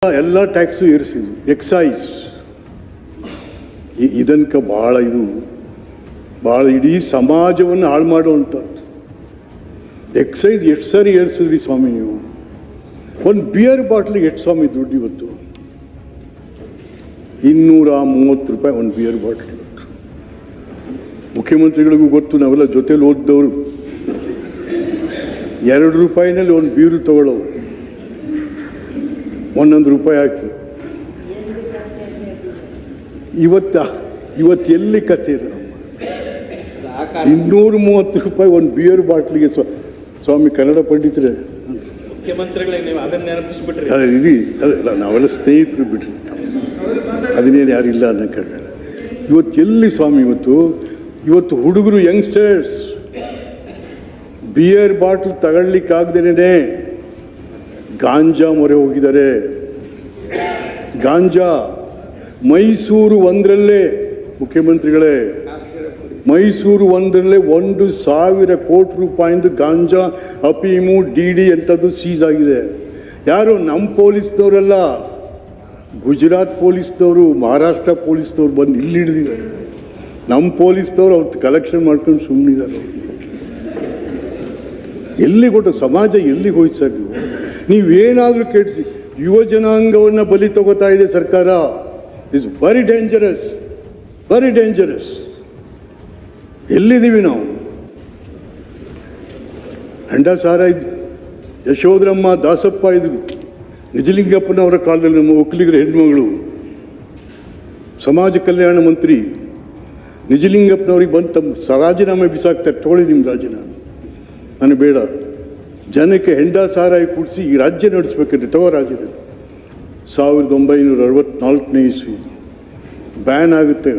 ಎಲ್ಲ tax ಏರಿಸಿದ್ವಿ. Exercise ಇದನ್ಕ ಭಾಳ ಇಡೀ ಸಮಾಜವನ್ನು ಹಾಳು ಮಾಡುವಂಥದ್ದು. ಎಕ್ಸೈಸ್ ಎಷ್ಟು ಸಾರಿ ಏರಿಸಿದ್ರಿ ಸ್ವಾಮಿ ನೀವು? ಒಂದು ಬಿಯರ್ ಬಾಟ್ಲಿಗೆ ಎಷ್ಟು ಸ್ವಾಮಿ ದುಡ್ಡು ಇವತ್ತು? 230 ರೂಪಾಯಿ ಒಂದು ಬಿಯರ್ ಬಾಟ್ಲಿ. ಮುಖ್ಯಮಂತ್ರಿಗಳಿಗೂ ಗೊತ್ತು, ನಾವೆಲ್ಲ ಜೊತೆಲಿ ಓದಿದವರು. 2 ರೂಪಾಯಿನಲ್ಲಿ ಒಂದು ಬೀರು ತಗೊಳ್ಳೋರು, 1 ರೂಪಾಯಿ ಹಾಕಿ. ಇವತ್ತು ಎಲ್ಲಿ ಕತೆ ಇದೆ? 230 ರೂಪಾಯಿ ಒಂದು ಬಿಯರ್ ಬಾಟ್ಲಿಗೆ. ಸ್ವಾಮಿ ಕನ್ನಡ ಪಂಡಿತರೆ, ಇಡೀ ಅಲ್ಲ, ನಾವೆಲ್ಲ ಸ್ನೇಹಿತರು ಬಿಟ್ರಿ, ಅದನ್ನೇನು ಯಾರಿಲ್ಲ ಅನ್ನೋಕ್ಕಾಗಲ್ಲ. ಇವತ್ತು ಎಲ್ಲಿ ಸ್ವಾಮಿ? ಇವತ್ತು ಹುಡುಗರು, ಯಂಗ್ಸ್ಟರ್ಸ್ ಬಿಯರ್ ಬಾಟ್ಲ್ ತಗೊಳ್ಲಿಕ್ಕಾಗ್ದೇನೆ ಗಾಂಜಾ ಮೊರೆ ಹೋಗಿದ್ದಾರೆ. ಗಾಂಜಾ ಮೈಸೂರು ಒಂದರಲ್ಲೇ, ಮುಖ್ಯಮಂತ್ರಿಗಳೇ, ಮೈಸೂರು ಒಂದರಲ್ಲೇ 1,000 ಕೋಟಿ ರೂಪಾಯಿಂದು ಗಾಂಜಾ, ಅಫೀಮು, ಡಿ ಅಂಥದ್ದು ಸೀಸ್ ಆಗಿದೆ. ಯಾರು? ನಮ್ಮ ಪೊಲೀಸ್ನವರೆಲ್ಲ, ಗುಜರಾತ್ ಪೊಲೀಸ್ನವರು, ಮಹಾರಾಷ್ಟ್ರ ಪೊಲೀಸ್ನವ್ರು ಬಂದು ಇಲ್ಲಿ ಹಿಡಿದಿದ್ದಾರೆ. ನಮ್ಮ ಪೊಲೀಸ್ನವ್ರು ಅವ್ರು ಕಲೆಕ್ಷನ್ ಮಾಡ್ಕೊಂಡು ಸುಮ್ಮನಿದ್ದಾರೆ. ಎಲ್ಲಿ ಕೊಟ್ಟು ಸಮಾಜ ಎಲ್ಲಿಗೆ ಹೋಯ್ತು ಸರ್? ನೀವೇನಾದರೂ ಕೆಡಿಸಿ ಯುವ ಜನಾಂಗವನ್ನು ಬಲಿ ತಗೋತಾ ಇದೆ ಸರ್ಕಾರ. Is very dangerous, very dangerous. ಎಲ್ಲಿದ್ದೀವಿ ನಾವು? ಹೆಂಡ ಸಾರ ಇದ್ವಿ, ಯಶೋಧರಮ್ಮ, ದಾಸಪ್ಪ ಇದ್ವಿ, ನಿಜಲಿಂಗಪ್ಪನವರ ಕಾಲದಲ್ಲಿ ನಮ್ಮ ಒಕ್ಕಲಿಗರ ಹೆಣ್ಮಗಳು ಸಮಾಜ ಕಲ್ಯಾಣ ಮಂತ್ರಿ ನಿಜಲಿಂಗಪ್ಪನವ್ರಿಗೆ ಬಂದು ತಮ್ಮ ರಾಜೀನಾಮೆ ಬಿಸಾಕ್ತಾರೆ. ತಗೊಳ್ಳಿ ನಿಮ್ಮ ರಾಜೀನಾಮೆ, ನನಗೆ ಬೇಡ. ಜನಕ್ಕೆ ಹೆಂಡ ಸಾರಾಯಿ ಕುಡಿಸಿ ಈ ರಾಜ್ಯ ನಡೆಸ್ಬೇಕಂದ್ರೆ ತಗೋ ರಾಜೀನಾಮೆ. 1964ನೇ ಇಸ್ವಿ ಬ್ಯಾನ್ ಆಗುತ್ತೆ.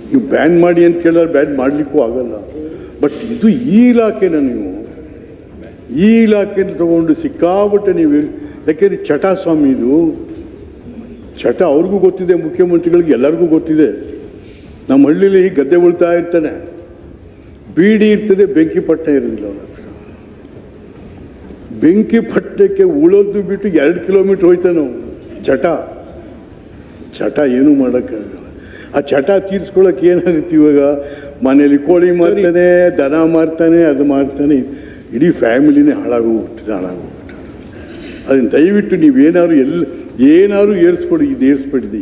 ನೀವು ಬ್ಯಾನ್ ಮಾಡಿ ಅಂತ ಕೇಳಿದ್ರೆ ಬ್ಯಾನ್ ಮಾಡಲಿಕ್ಕೂ ಆಗಲ್ಲ. ಬಟ್ ಇದು ಈ ಇಲಾಖೆನ ನೀವು ಈ ಇಲಾಖೆನ ತಗೊಂಡು ಸಿಕ್ಕಾಬಿಟ್ಟೆ ನೀವು. ಯಾಕೆಂದರೆ ಚಟ ಸ್ವಾಮಿ, ಇದು ಚಟ. ಅವ್ರಿಗೂ ಗೊತ್ತಿದೆ, ಮುಖ್ಯಮಂತ್ರಿಗಳಿಗೆ ಎಲ್ಲರಿಗೂ ಗೊತ್ತಿದೆ. ನಮ್ಮ ಹಳ್ಳಿಲಿ ಗದ್ದೆ ಉಳ್ತಾ ಇರ್ತಾನೆ, ಬೀಡಿ ಇರ್ತದೆ, ಬೆಂಕಿ ಪಟ್ಟ ಇರೋದಿಲ್ಲ ಅವನ ಹತ್ರ. ಬೆಂಕಿ ಪಟ್ಟಕ್ಕೆ ಉಳೋದು ಬಿಟ್ಟು 2 ಕಿಲೋಮೀಟ್ರ್ ಹೋಯ್ತಾನೆ ಚಟ ಏನೂ ಮಾಡೋಕ್ಕಾಗಲ್ಲ. ಆ ಚಟ ತೀರಿಸ್ಕೊಳ್ಳೋಕೆ ಏನಾಗುತ್ತೆ ಇವಾಗ? ಮನೇಲಿ ಕೋಳಿ ಮಾರ್ತಾನೆ, ದನ ಮಾರ್ತಾನೆ, ಅದು ಮಾರ್ತಾನೆ, ಇಡೀ ಫ್ಯಾಮಿಲಿನೇ ಹಾಳಾಗೋಗ್ಬಿಟ್ಟಿದೆ. ಅದನ್ನು ದಯವಿಟ್ಟು ನೀವೇನಾದ್ರು ಏನಾದ್ರು ಏರಿಸ್ಕೊಡಿ. ಇದು ಏರಿಸ್ಬಿಟ್ಟಿದೆ,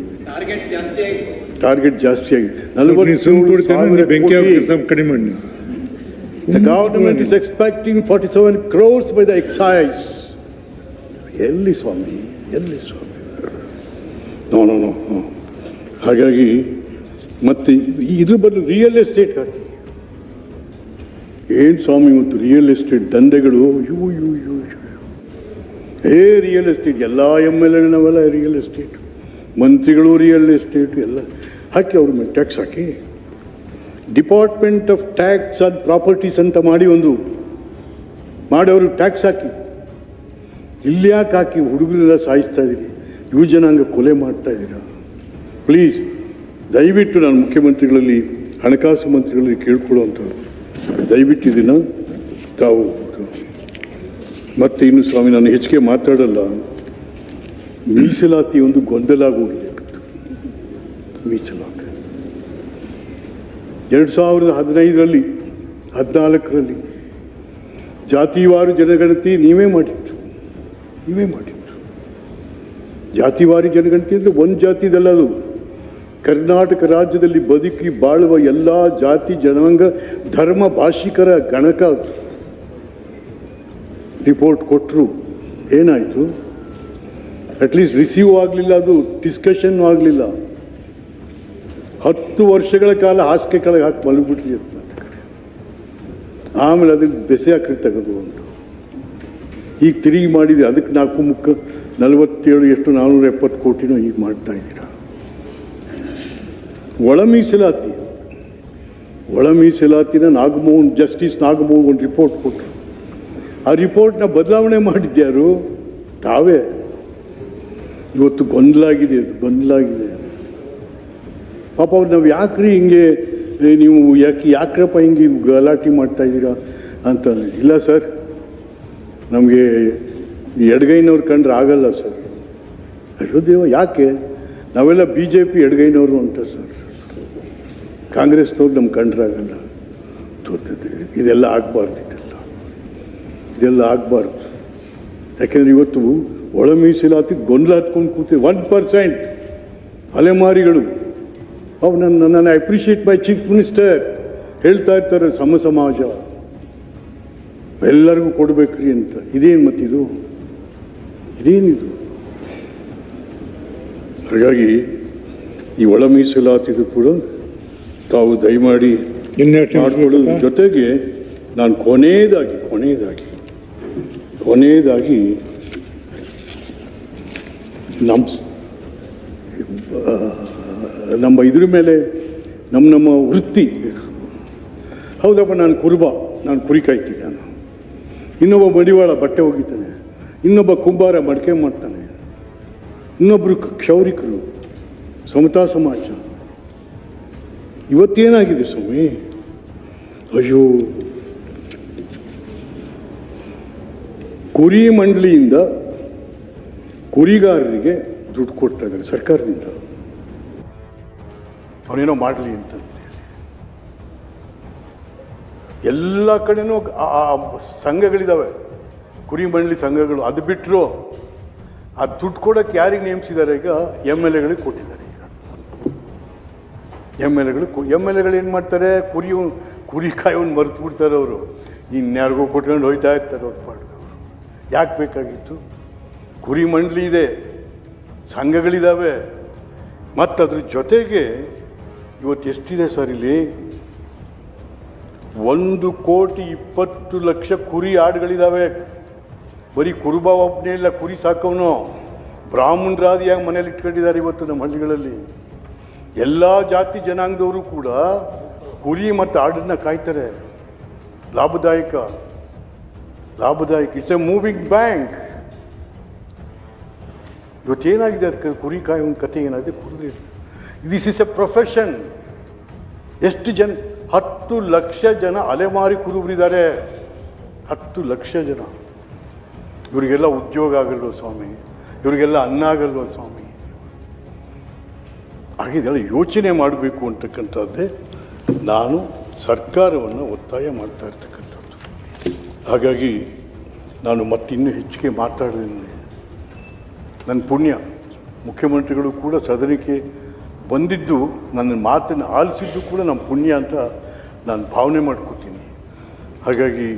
ಟಾರ್ಗೆಟ್ ಜಾಸ್ತಿ ಆಗಿದೆ. 40,000 ಕಡಿಮೆ ಮಾಡಿ. The government is expecting 47 crores by the excise. ಎಲ್ಲಿ ಸ್ವಾಮಿ? ನೋ. ಹಾಗಾಗಿ ಮತ್ತೆ ಇದ್ರ ಬದಲು ರಿಯಲ್ ಎಸ್ಟೇಟ್ ಹಾಕಿ. ಏನು ಸ್ವಾಮಿ ಇವತ್ತು ರಿಯಲ್ ಎಸ್ಟೇಟ್ ದಂಧೆಗಳು? ರಿಯಲ್ ಎಸ್ಟೇಟ್ ಎಲ್ಲ MLA ನಾವೆಲ್ಲ ರಿಯಲ್ ಎಸ್ಟೇಟ್, ಮಂತ್ರಿಗಳು ರಿಯಲ್ ಎಸ್ಟೇಟ್ ಎಲ್ಲ ಹಾಕಿ ಅವ್ರ ಮೇಲೆ tax hockey. Department of tax and properties ಅಂತ ಮಾಡಿ ಅವ್ರಿಗೆ ಟ್ಯಾಕ್ಸ್ ಹಾಕಿ. ಇಲ್ಲಿ ಯಾಕೆ ಹಾಕಿ ಹುಡುಗರೆಲ್ಲ ಸಾಯಿಸ್ತಾ ಇದ್ದೀರಿ, ಯುವ ಜನಾಂಗ ಕೊಲೆ ಮಾಡ್ತಾ ಇದ್ದೀರಾ? ಪ್ಲೀಸ್ ದಯವಿಟ್ಟು ನಾನು ಮುಖ್ಯಮಂತ್ರಿಗಳಲ್ಲಿ, ಹಣಕಾಸು ಮಂತ್ರಿಗಳಲ್ಲಿ ಕೇಳ್ಕೊಳ್ಳೋವಂಥವ್ರು, ದಯವಿಟ್ಟು ಇದನ್ನು ತಾವು. ಮತ್ತು ಇನ್ನು ಸ್ವಾಮಿ, ನಾನು ಹೆಚ್ಚಿಗೆ ಮಾತಾಡಲ್ಲ. ಮೀಸಲಾತಿ ಒಂದು ಗೊಂದಲ ಆಗೋಗಿದೆ. ಮೀಸಲಾತಿ 2015ರಲ್ಲಿ 14ರಲ್ಲಿ ಜಾತಿವಾರು ಜನಗಣತಿ ನೀವೇ ಮಾಡಿತ್ತು. ಜಾತಿವಾರಿ ಜನಗಣತಿ ಅಂದರೆ ಒಂದು ಜಾತಿದಲ್ಲ, ಅದು ಕರ್ನಾಟಕ ರಾಜ್ಯದಲ್ಲಿ ಬದುಕಿ ಬಾಳುವ ಎಲ್ಲ ಜಾತಿ ಜನಾಂಗ ಧರ್ಮ ಭಾಷಿಕರ ಗಣಕ. ರಿಪೋರ್ಟ್ ಕೊಟ್ಟರು, ಏನಾಯಿತು? ಅಟ್ಲೀಸ್ಟ್ ರಿಸೀವ್ ಆಗಲಿಲ್ಲ, ಅದು ಡಿಸ್ಕಷನ್ ಆಗಲಿಲ್ಲ. 10 ವರ್ಷಗಳ ಕಾಲ ಹಾಸಿಗೆ ಕೆಳಗೆ ಹಾಕಿ ಮಲಗಿಬಿಟ್ರಿ ಅಂತ. ಆಮೇಲೆ ಅದಕ್ಕೆ ಬೆಸೆ ಹಾಕಿ ತೆಗೆದು ಅಂತ ಈಗ ತಿರುಗಿ ಮಾಡಿದ್ರಿ. ಅದಕ್ಕೆ 47 ಎಷ್ಟು 470 ಕೋಟಿನೋ ಈಗ ಮಾಡ್ತಾ ಇದ್ದೀರಾ. ಒಳ ಮೀಸಲಾತಿನ ಜಸ್ಟಿಸ್ ನಾಗಮೋಹನ್ ಒಂದು ರಿಪೋರ್ಟ್ ಕೊಟ್ಟರು. ಆ ರಿಪೋರ್ಟ್ನ ಬದಲಾವಣೆ ಮಾಡಿದ್ಯಾರು? ತಾವೇ. ಇವತ್ತು ಗೊಂದಲಾಗಿದೆ. ಪಾಪ ಅವ್ರು ನಾವು ಯಾಕ್ರಿ ಹಿಂಗೆ ಯಾಕ್ರಪ್ಪ ಹಿಂಗೆ ಗಲಾಟೆ ಮಾಡ್ತಾಯಿದ್ದೀರಾ ಅಂತ. ಇಲ್ಲ ಸರ್, ನಮಗೆ ಎಡಗೈನವ್ರು ಕಂಡ್ರೆ ಆಗಲ್ಲ ಸರ್. ಅಯ್ಯೋ ದೇವ, ಯಾಕೆ ನಾವೆಲ್ಲ BJP ಎಡಗೈನವರು ಅಂತ ಸರ್, ಕಾಂಗ್ರೆಸ್ನವ್ರು ನಮ್ಮ ಕಂಡ್ರಾಗಲ್ಲ. ಇದೆಲ್ಲ ಆಗಬಾರ್ದು, ಇದೆಲ್ಲ ಆಗಬಾರ್ದು. ಯಾಕೆಂದರೆ ಇವತ್ತು ಒಳ ಮೀಸಲಾತಿ ಗೊಂದಲ ಹತ್ಕೊಂಡು ಕೂತಿದೆ. 1% ಅಲೆಮಾರಿಗಳು. ಅವು ನನ್ನ ಅಪ್ರಿಷಿಯೇಟ್ ಮೈ ಚೀಫ್ ಮಿನಿಸ್ಟರ್ ಹೇಳ್ತಾ ಇರ್ತಾರೆ, ಸಮಾಜ ಎಲ್ಲರಿಗೂ ಕೊಡಬೇಕ್ರಿ ಅಂತ. ಇದೇನು ಮತ್ತಿದು, ಇದೇನಿದು? ಹಾಗಾಗಿ ಈ ಒಳ ಮೀಸಲಾತಿದು ಕೂಡ ತಾವು ದಯಮಾಡಿ ಮಾಡಿಕೊಳ್ಳೋದ್ರ ಜೊತೆಗೆ ನಾನು ಕೊನೆಯದಾಗಿ ನಮ್ಮ ಇದ್ರ ಮೇಲೆ ನಮ್ಮ ವೃತ್ತಿ. ಹೌದಪ್ಪ, ನಾನು ಕುರಿ ಕಾಯ್ತೀನಿ. ನಾನು ಇನ್ನೊಬ್ಬ ಮಡಿವಾಳ ಬಟ್ಟೆ ಒಗಿತಾನೆ, ಇನ್ನೊಬ್ಬ ಕುಂಬಾರ ಮಡಿಕೆ ಮಾಡ್ತಾನೆ, ಇನ್ನೊಬ್ಬರು ಕ್ಷೌರಿಕರು, ಸಮತಾ ಸಮಾಜ. ಇವತ್ತೇನಾಗಿದೆ ಸ್ವಾಮಿ? ಅಯ್ಯೋ, ಕುರಿ ಮಂಡಳಿಯಿಂದ ಕುರಿಗಾರರಿಗೆ ದುಡ್ಡು ಕೊಡ್ತಾ ಇದ್ದಾರೆ ಸರ್ಕಾರದಿಂದ, ಅವನೇನೋ ಮಾಡಲಿ ಅಂತಂತೆ. ಎಲ್ಲ ಕಡೆನೂ ಸಂಘಗಳಿದ್ದಾವೆ, ಕುರಿ ಮಂಡಳಿ ಸಂಘಗಳು. ಅದು ಬಿಟ್ಟರು ಆ ದುಡ್ಡು ಕೊಡೋಕ್ಕೆ ಯಾರಿಗೆ ನೇಮಿಸಿದ್ದಾರೆ? ಈಗ MLAಗಳಿಗೆ ಕೊಟ್ಟಿದ್ದಾರೆ. ಈಗ MLAಗಳು ಏನು ಮಾಡ್ತಾರೆ? ಕುರಿ ಕಾಯೋನು ಮರೆತು ಬಿಡ್ತಾರೆ ಅವರು. ಇನ್ಯಾರಿಗೂ ಕೊಟ್ಕೊಂಡು ಹೋಯ್ತಾ ಇರ್ತಾರೆ ಅವ್ರ ಪಾಡ್ಗೆ. ಯಾಕೆ ಬೇಕಾಗಿತ್ತು? ಕುರಿ ಮಂಡಳಿ ಇದೆ, ಸಂಘಗಳಿದ್ದಾವೆ. ಮತ್ತು ಅದ್ರ ಜೊತೆಗೆ ಇವತ್ತು ಎಷ್ಟಿದೆ ಸರ್ ಇಲ್ಲಿ? 1,20,00,000 ಕುರಿ ಆಡುಗಳಿದ್ದಾವೆ. ಬರೀ ಕುರುಬ ಒಬ್ಬನೇ ಇಲ್ಲ ಕುರಿ ಸಾಕವನು, ಬ್ರಾಹ್ಮಣರಾದಿಯಾಗಿ ಮನೇಲಿ ಇಟ್ಕೊಂಡಿದ್ದಾರೆ ಇವತ್ತು ನಮ್ಮ ಹಳ್ಳಿಗಳಲ್ಲಿ. ಎಲ್ಲ ಜಾತಿ ಜನಾಂಗದವರು ಕೂಡ ಕುರಿ ಮತ್ತು ಆಡನ್ನು ಕಾಯ್ತಾರೆ. ಲಾಭದಾಯಕ. It's a moving bank. ಇವತ್ತೇನಾಗಿದೆ ಅದಕ್ಕೆ? ಕುರಿ ಕಾಯೋ ಕತೆ ಏನಾಗಿದೆ? ಕುರಿ ದಿಸ್ ಇಸ್ ಎ ಪ್ರೊಫೆಷನ್. ಎಷ್ಟು ಜನ? 10 ಲಕ್ಷ ಜನ ಅಲೆಮಾರಿ ಕುರುಬರಿದ್ದಾರೆ. 10 ಲಕ್ಷ ಜನ. ಇವರಿಗೆಲ್ಲ ಉದ್ಯೋಗ ಆಗಲ್ವ ಸ್ವಾಮಿ? ಇವರಿಗೆಲ್ಲ ಅನ್ನ ಆಗಲ್ವ ಸ್ವಾಮಿ? ಹಾಗಿದೆಲ್ಲ ಯೋಚನೆ ಮಾಡಬೇಕು ಅಂತಕ್ಕಂಥದ್ದೇ ನಾನು ಸರ್ಕಾರವನ್ನು ಒತ್ತಾಯ ಮಾಡ್ತಾ ಇರ್ತಕ್ಕಂಥದ್ದು. ಹಾಗಾಗಿ ನಾನು ಮತ್ತಿನ್ನೂ ಹೆಚ್ಚಿಗೆ ಮಾತಾಡಿದ್ದೀನಿ. ನನ್ನ ಪುಣ್ಯ, ಮುಖ್ಯಮಂತ್ರಿಗಳು ಕೂಡ ಸದನಕ್ಕೆ ಬಂದಿದ್ದು, ನನ್ನ ಮಾತನ್ನು ಆಲಿಸಿದ್ದು ಕೂಡ ನಮ್ಮ ಪುಣ್ಯ ಅಂತ ನಾನು ಭಾವನೆ ಮಾಡ್ಕೊತೀನಿ. ಹಾಗಾಗಿ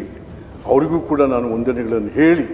ಅವರಿಗೂ ಕೂಡ ನಾನು ವಂದನೆಗಳನ್ನು ಹೇಳಿ